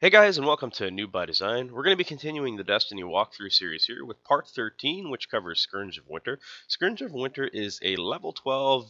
Hey guys, and welcome to New by Design. We're going to be continuing the Destiny walkthrough series here with part 13, which covers Scourge of Winter. Scourge of Winter is a level 12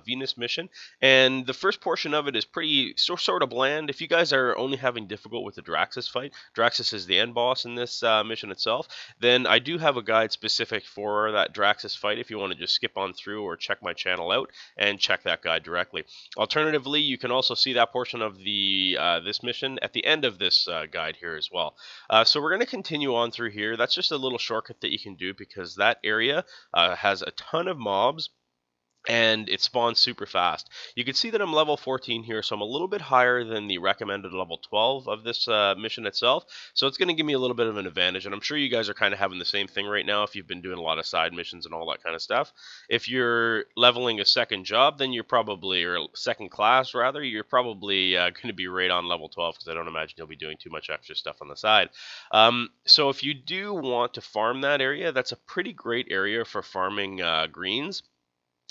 Venus mission, and the first portion of it is pretty sort of bland. If you guys are only having difficult with the Draxus fight, Draxus is the end boss in this mission itself, then I do have a guide specific for that Draxus fight if you want to just skip on through or check my channel out and check that guide directly. Alternatively, you can also see that portion of the this mission at the end of this guide here as well. So we're going to continue on through here. That's just a little shortcut that you can do because that area has a ton of mobs and it spawns super fast. You can see that I'm level 14 here, so I'm a little bit higher than the recommended level 12 of this mission itself, so it's going to give me a little bit of an advantage, and I'm sure you guys are kind of having the same thing right now if you've been doing a lot of side missions and all that kind of stuff. If you're leveling a second job, then you're probably, or second class rather, you're probably going to be right on level 12 because I don't imagine you'll be doing too much extra stuff on the side. So if you do want to farm that area, that's a pretty great area for farming greens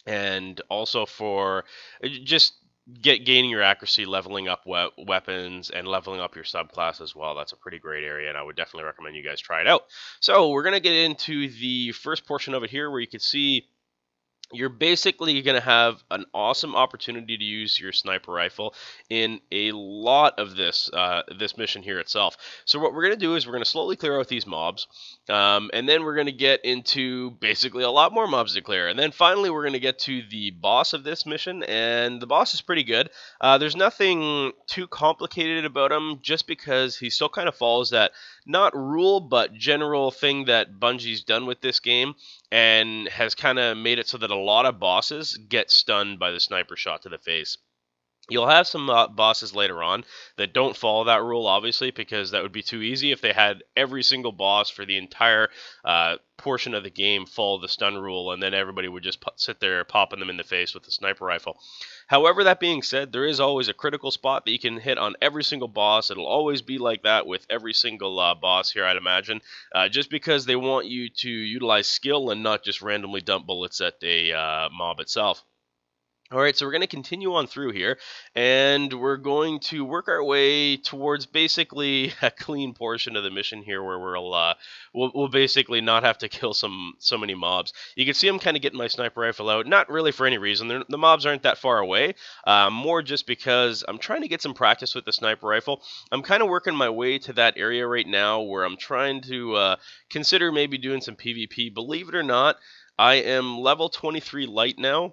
and also for just gaining your accuracy, leveling up weapons, and leveling up your subclass as well. That's a pretty great area, and I would definitely recommend you guys try it out. So we're going to get into the first portion of it here where you can see you're basically going to have an awesome opportunity to use your sniper rifle in a lot of this mission here itself. So what we're going to do is we're going to slowly clear out these mobs, and then we're going to get into basically a lot more mobs to clear. And then finally we're going to get to the boss of this mission, and the boss is pretty good. There's nothing too complicated about him, just because he still kind of follows that, not rule, but general thing that Bungie's done with this game, and has kind of made it so that a lot of bosses get stunned by the sniper shot to the face. You'll have some bosses later on that don't follow that rule, obviously, because that would be too easy if they had every single boss for the entire portion of the game follow the stun rule, and then everybody would just sit there popping them in the face with the sniper rifle. However, that being said, there is always a critical spot that you can hit on every single boss. It'll always be like that with every single boss here, I'd imagine, just because they want you to utilize skill and not just randomly dump bullets at a mob itself. Alright, so we're going to continue on through here, and we're going to work our way towards basically a clean portion of the mission here where we'll basically not have to kill so many mobs. You can see I'm kind of getting my sniper rifle out, not really for any reason. The mobs aren't that far away, more just because I'm trying to get some practice with the sniper rifle. I'm kind of working my way to that area right now where I'm trying to consider maybe doing some PvP. Believe it or not, I am level 23 light now.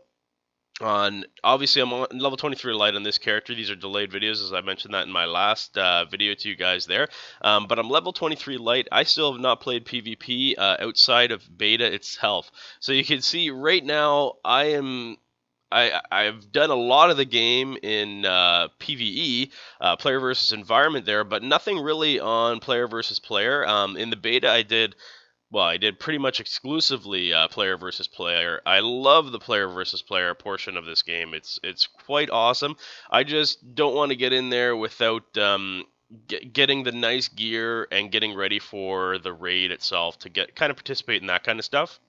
Obviously I'm on level 23 light on this character. These are delayed videos, as I mentioned that in my last video to you guys there. But I'm level 23 light. I still have not played PvP outside of beta itself. So you can see right now I've done a lot of the game in PvE, player versus environment there, but nothing really on player versus player. In the beta I did pretty much exclusively player versus player. I love the player versus player portion of this game. It's quite awesome. I just don't want to get in there without getting the nice gear and getting ready for the raid itself to kind of participate in that kind of stuff.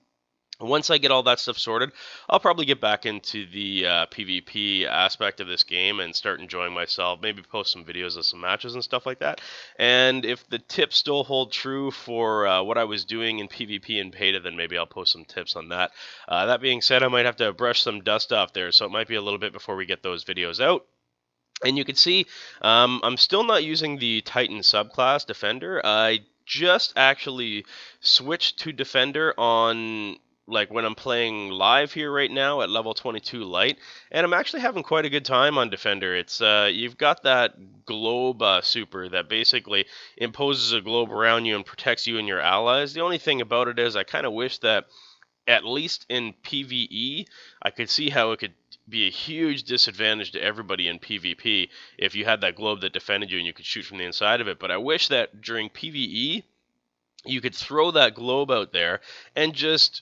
Once I get all that stuff sorted, I'll probably get back into the PvP aspect of this game and start enjoying myself, maybe post some videos of some matches and stuff like that. And if the tips still hold true for what I was doing in PvP and beta, then maybe I'll post some tips on that. That being said, I might have to brush some dust off there, so it might be a little bit before we get those videos out. And you can see I'm still not using the Titan subclass Defender. I just actually switched to Defender on, like, when I'm playing live here right now at level 22 light, and I'm actually having quite a good time on Defender. It's you've got that globe super that basically imposes a globe around you and protects you and your allies. The only thing about it is I kind of wish that at least in PvE I could see how it could be a huge disadvantage to everybody in PvP if you had that globe that defended you and you could shoot from the inside of it. But I wish that during PvE you could throw that globe out there and just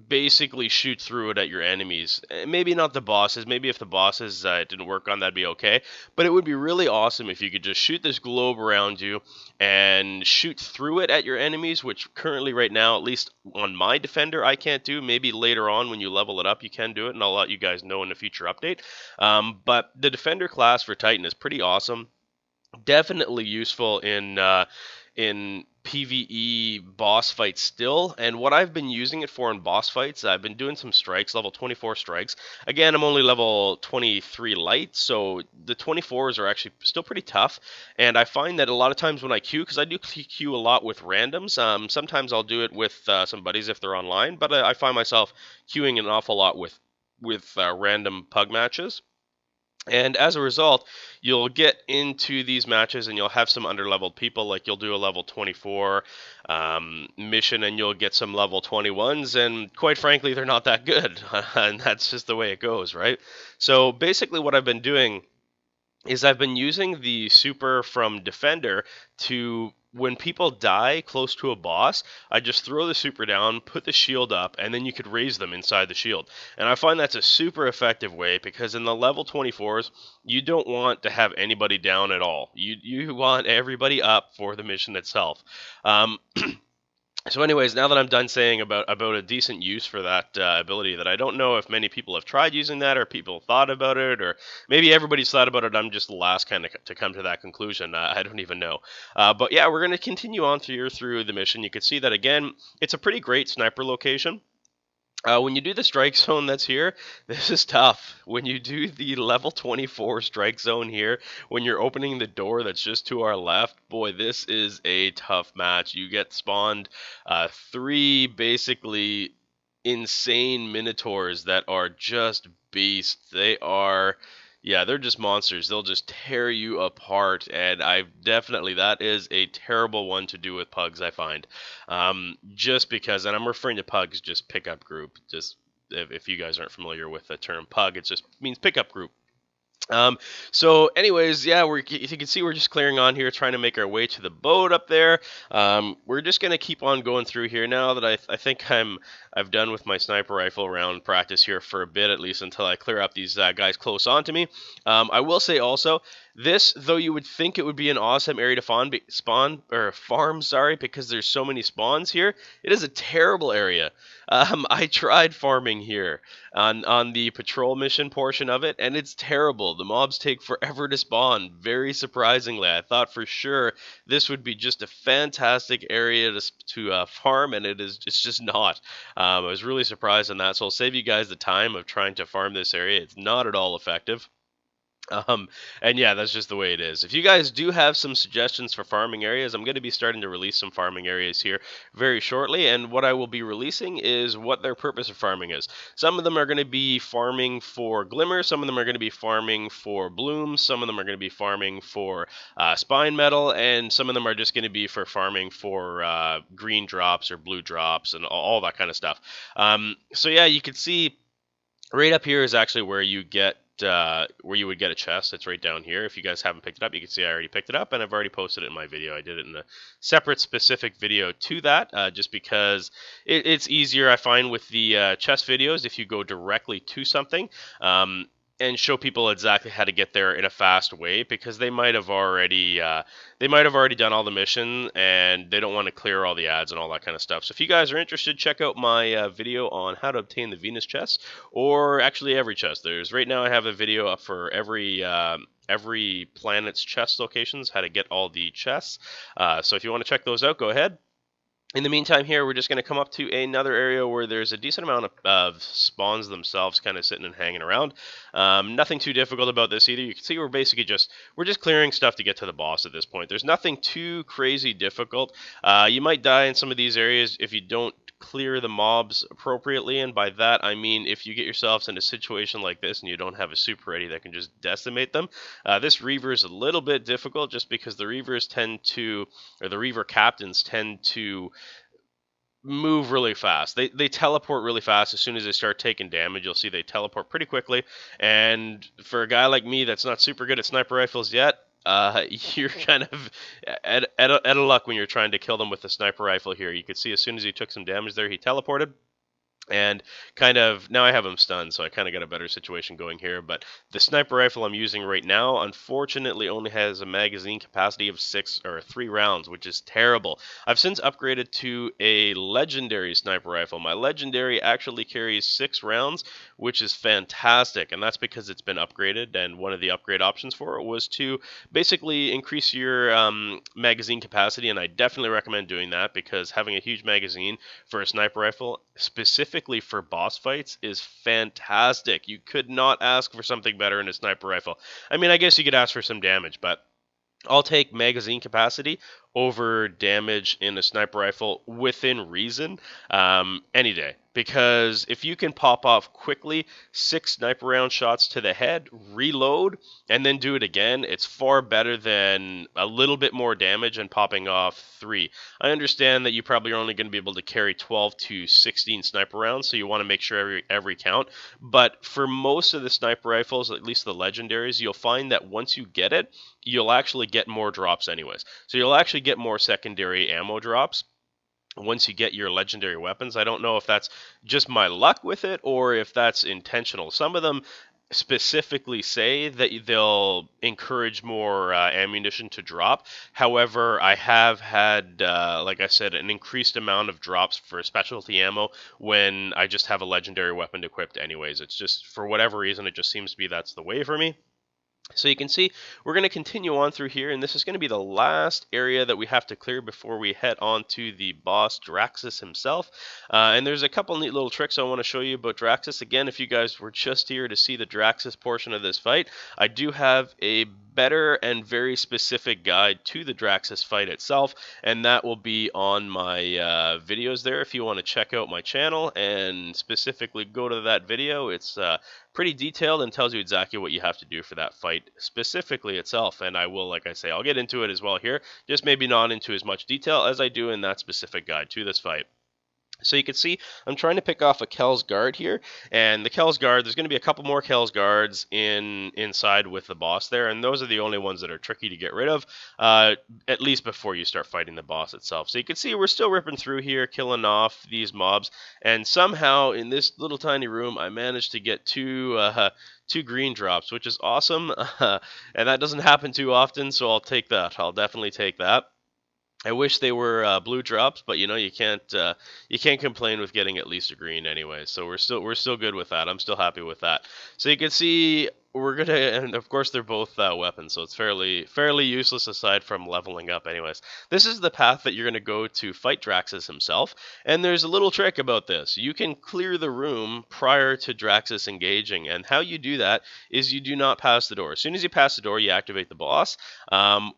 basically shoot through it at your enemies. Maybe not the bosses. Maybe if the bosses didn't work on, that'd be okay. But it would be really awesome if you could just shoot this globe around you and shoot through it at your enemies, which currently right now, at least on my Defender, I can't do. Maybe later on when you level it up, you can do it, and I'll let you guys know in a future update. But the Defender class for Titan is pretty awesome. definitely useful in PvE boss fights still. And what I've been using it for in boss fights, I've been doing some strikes, level 24 strikes. Again, I'm only level 23 light, so the 24s are actually still pretty tough. And I find that a lot of times when I queue, because I do queue a lot with randoms, sometimes I'll do it with some buddies if they're online, but I find myself queuing an awful lot with random pug matches. And as a result, you'll get into these matches and you'll have some underleveled people. Like you'll do a level 24 mission and you'll get some level 21s. And quite frankly, they're not that good. And that's just the way it goes, right? So basically, what I've been doing is I've been using the super from Defender to, when people die close to a boss, I just throw the super down, put the shield up, and then you could raise them inside the shield. And I find that's a super effective way because in the level 24s, you don't want to have anybody down at all. You want everybody up for the mission itself. Um, so, anyways, now that I'm done saying about a decent use for that ability, that I don't know if many people have tried using that, or people thought about it, or maybe everybody's thought about it. I'm just the last kind of to come to that conclusion. I don't even know. But yeah, we're going to continue on through the mission. You can see that again. It's a pretty great sniper location. When you do the strike zone that's here, this is tough. When you do the level 24 strike zone here, when you're opening the door that's just to our left, boy, this is a tough match. You get spawned three basically insane minotaurs that are just beasts. Yeah, they're just monsters. They'll just tear you apart, and that is a terrible one to do with pugs, I find. Just because, and I'm referring to pugs, just pickup group. Just if you guys aren't familiar with the term pug, it just means pickup group. Um, so anyways, yeah, you can see we're just clearing on here, trying to make our way to the boat up there. We're just gonna keep on going through here now that I think I've done with my sniper rifle round practice here for a bit at least until I clear up these guys close on to me. I will say also, this, though you would think it would be an awesome area to farm, sorry, because there's so many spawns here, it is a terrible area. I tried farming here on the patrol mission portion of it, and it's terrible. The mobs take forever to spawn. Very surprisingly, I thought for sure this would be just a fantastic area to farm, and it's just not. I was really surprised on that, so I'll save you guys the time of trying to farm this area. It's not at all effective. Um, and yeah, that's just the way it is. If you guys do have some suggestions for farming areas, I'm going to be starting to release some farming areas here very shortly. And what I will be releasing is what their purpose of farming is. Some of them are going to be farming for glimmer. Some of them are going to be farming for blooms. Some of them are going to be farming for spine metal. And some of them are just going to be for farming for green drops or blue drops and all that kind of stuff. So yeah, you can see right up here is actually where you would get a chest. It's right down here. If you guys haven't picked it up, you can see I already picked it up, and I've already posted it in my video. I did it in a separate specific video to that, just because it's easier, I find, with the chest videos if you go directly to something. And show people exactly how to get there in a fast way, because they might have already done all the mission and they don't want to clear all the ads and all that kind of stuff. So if you guys are interested, check out my video on how to obtain the Venus chest, or actually every chest. Right now I have a video up for every planet's chest locations, how to get all the chests. So if you want to check those out, go ahead. In the meantime here, we're just going to come up to another area where there's a decent amount of spawns themselves kind of sitting and hanging around. Nothing too difficult about this either. You can see we're basically just clearing stuff to get to the boss at this point. There's nothing too crazy difficult. You might die in some of these areas if you don't clear the mobs appropriately, and by that I mean if you get yourselves in a situation like this and you don't have a super ready that can just decimate them. This Reaver is a little bit difficult just because the Reavers the Reaver captains tend to move really fast. They teleport really fast. As soon as they start taking damage, you'll see they teleport pretty quickly. And for a guy like me that's not super good at sniper rifles yet, you're kind of at a luck when you're trying to kill them with a sniper rifle here. You can see as soon as he took some damage there, he teleported. And kind of now I have him stunned, so I kind of got a better situation going here. But the sniper rifle I'm using right now, unfortunately, only has a magazine capacity of 3 rounds, which is terrible. I've since upgraded to a legendary sniper rifle. My legendary actually carries 6 rounds, which is fantastic, and that's because it's been upgraded. And one of the upgrade options for it was to basically increase your magazine capacity, and I definitely recommend doing that because having a huge magazine for a sniper rifle, specifically for boss fights, is fantastic. You could not ask for something better in a sniper rifle. I mean, I guess you could ask for some damage, but I'll take magazine capacity over damage in a sniper rifle within reason any day. Because if you can pop off quickly 6 sniper round shots to the head, reload, and then do it again, it's far better than a little bit more damage and popping off 3. I understand that you probably are only going to be able to carry 12 to 16 sniper rounds, so you want to make sure every count. But for most of the sniper rifles, at least the legendaries, you'll find that once you get it, you'll actually get more drops anyways. So you'll actually get more secondary ammo drops once you get your legendary weapons. I don't know if that's just my luck with it or if that's intentional. Some of them specifically say that they'll encourage more ammunition to drop. However, I have had, like I said, an increased amount of drops for specialty ammo when I just have a legendary weapon equipped anyways. It's just, for whatever reason, it just seems to be that's the way for me. So you can see we're going to continue on through here, and this is going to be the last area that we have to clear before we head on to the boss Draxus himself. And there's a couple neat little tricks I want to show you about Draxus. Again, if you guys were just here to see the Draxus portion of this fight, I do have a better and very specific guide to the Draxus fight itself, and that will be on my videos there if you want to check out my channel and specifically go to that video. It's pretty detailed and tells you exactly what you have to do for that fight specifically itself. And I will, like I say, I'll get into it as well here, just maybe not into as much detail as I do in that specific guide to this fight. So you can see I'm trying to pick off a Kel's Guard here, and the Kel's Guard, there's going to be a couple more Kel's Guards inside with the boss there, and those are the only ones that are tricky to get rid of, at least before you start fighting the boss itself. So you can see we're still ripping through here, killing off these mobs, and somehow in this little tiny room I managed to get two green drops, which is awesome, and that doesn't happen too often, so I'll take that. I'll definitely take that. I wish they were blue drops, but you can't complain with getting at least a green anyway. So we're still good with that. I'm still happy with that. So you can see we're gonna, and of course they're both weapons, so it's fairly useless aside from leveling up. Anyways, this is the path that you're gonna go to fight Draxus himself, and there's a little trick about this. You can clear the room prior to Draxus engaging, and how you do that is you do not pass the door. As soon as you pass the door, you activate the boss,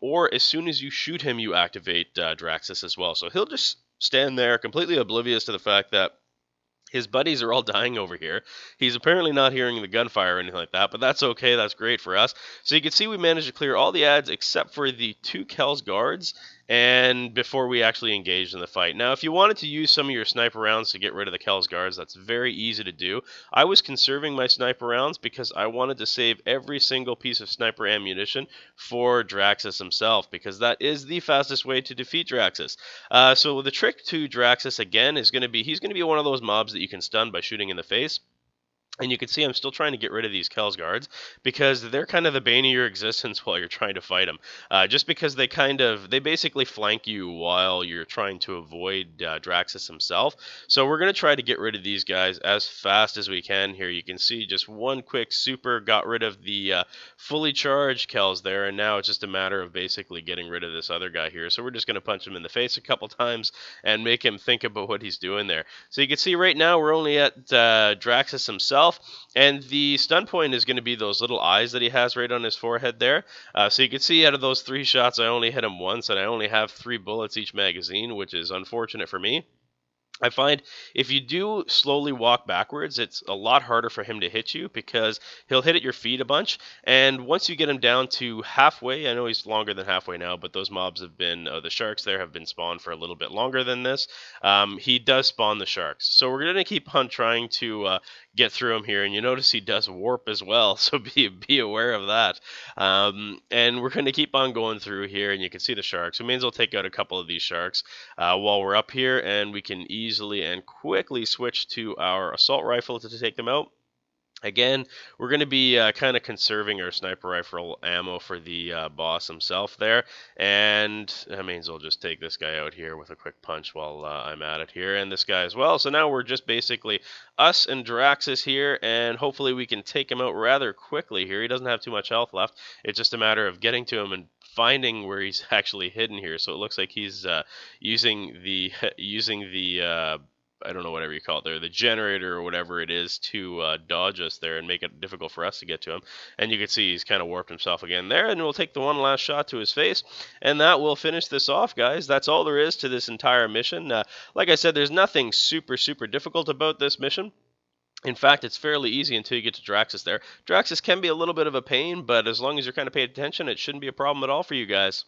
or as soon as you shoot him, you activate Draxus as well. So he'll just stand there completely oblivious to the fact that his buddies are all dying over here. He's apparently not hearing the gunfire or anything like that, but that's okay. That's great for us. So you can see we managed to clear all the ads except for the 2 Kel's Guards, and before we actually engaged in the fight. Now, if you wanted to use some of your sniper rounds to get rid of the Kel's Guards, that's very easy to do. I was conserving my sniper rounds because I wanted to save every single piece of sniper ammunition for Draxus himself, because that is the fastest way to defeat Draxus. So the trick to Draxus, again, is going to be, he's going to be one of those mobs that you can stun by shooting in the face. And you can see I'm still trying to get rid of these Kel's Guards because they're kind of the bane of your existence while you're trying to fight them. Just because they basically flank you while you're trying to avoid Draxus himself. So we're going to try to get rid of these guys as fast as we can here. You can see just one quick super got rid of the fully charged Kel's there, and now it's just a matter of basically getting rid of this other guy here. So we're just going to punch him in the face a couple times and make him think about what he's doing there. So you can see right now we're only at Draxus himself. And the stun point is going to be those little eyes that he has right on his forehead there. So you can see out of those 3 shots, I only hit him once, and I only have 3 bullets each magazine, which is unfortunate for me. I find if you do slowly walk backwards, it's a lot harder for him to hit you because he'll hit at your feet a bunch. And once you get him down to halfway, I know he's longer than halfway now, but those mobs have been, the sharks there have been spawned for a little bit longer than this. He does spawn the sharks. So we're going to keep on trying to get through him here. And you notice he does warp as well, so be aware of that. And we're going to keep on going through here, and you can see the sharks. We may as well take out a couple of these sharks while we're up here, and we can easily easily and quickly switch to our assault rifle to take them out. Again, we're going to be kind of conserving our sniper rifle ammo for the boss himself there, and I may as well just take this guy out here with a quick punch while I'm at it here, and this guy as well. So now we're just basically us and Draxus here, and hopefully we can take him out rather quickly here. He doesn't have too much health left. It's just a matter of getting to him and finding where he's actually hidden here. So it looks like he's using the I don't know, whatever you call it there, the generator or whatever it is to dodge us there and make it difficult for us to get to him. And you can see he's kind of warped himself again there, and we'll take the one last shot to his face, and that will finish this off, guys. That's all there is to this entire mission. Like I said, there's nothing super difficult about this mission. In fact, it's fairly easy until you get to Draxus there. Draxus can be a little bit of a pain, but as long as you're kind of paying attention, it shouldn't be a problem at all for you guys.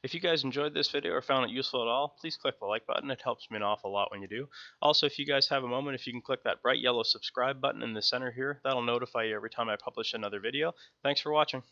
If you guys enjoyed this video or found it useful at all, please click the like button. It helps me an awful lot when you do. Also, if you guys have a moment, if you can click that bright yellow subscribe button in the center here, that'll notify you every time I publish another video. Thanks for watching.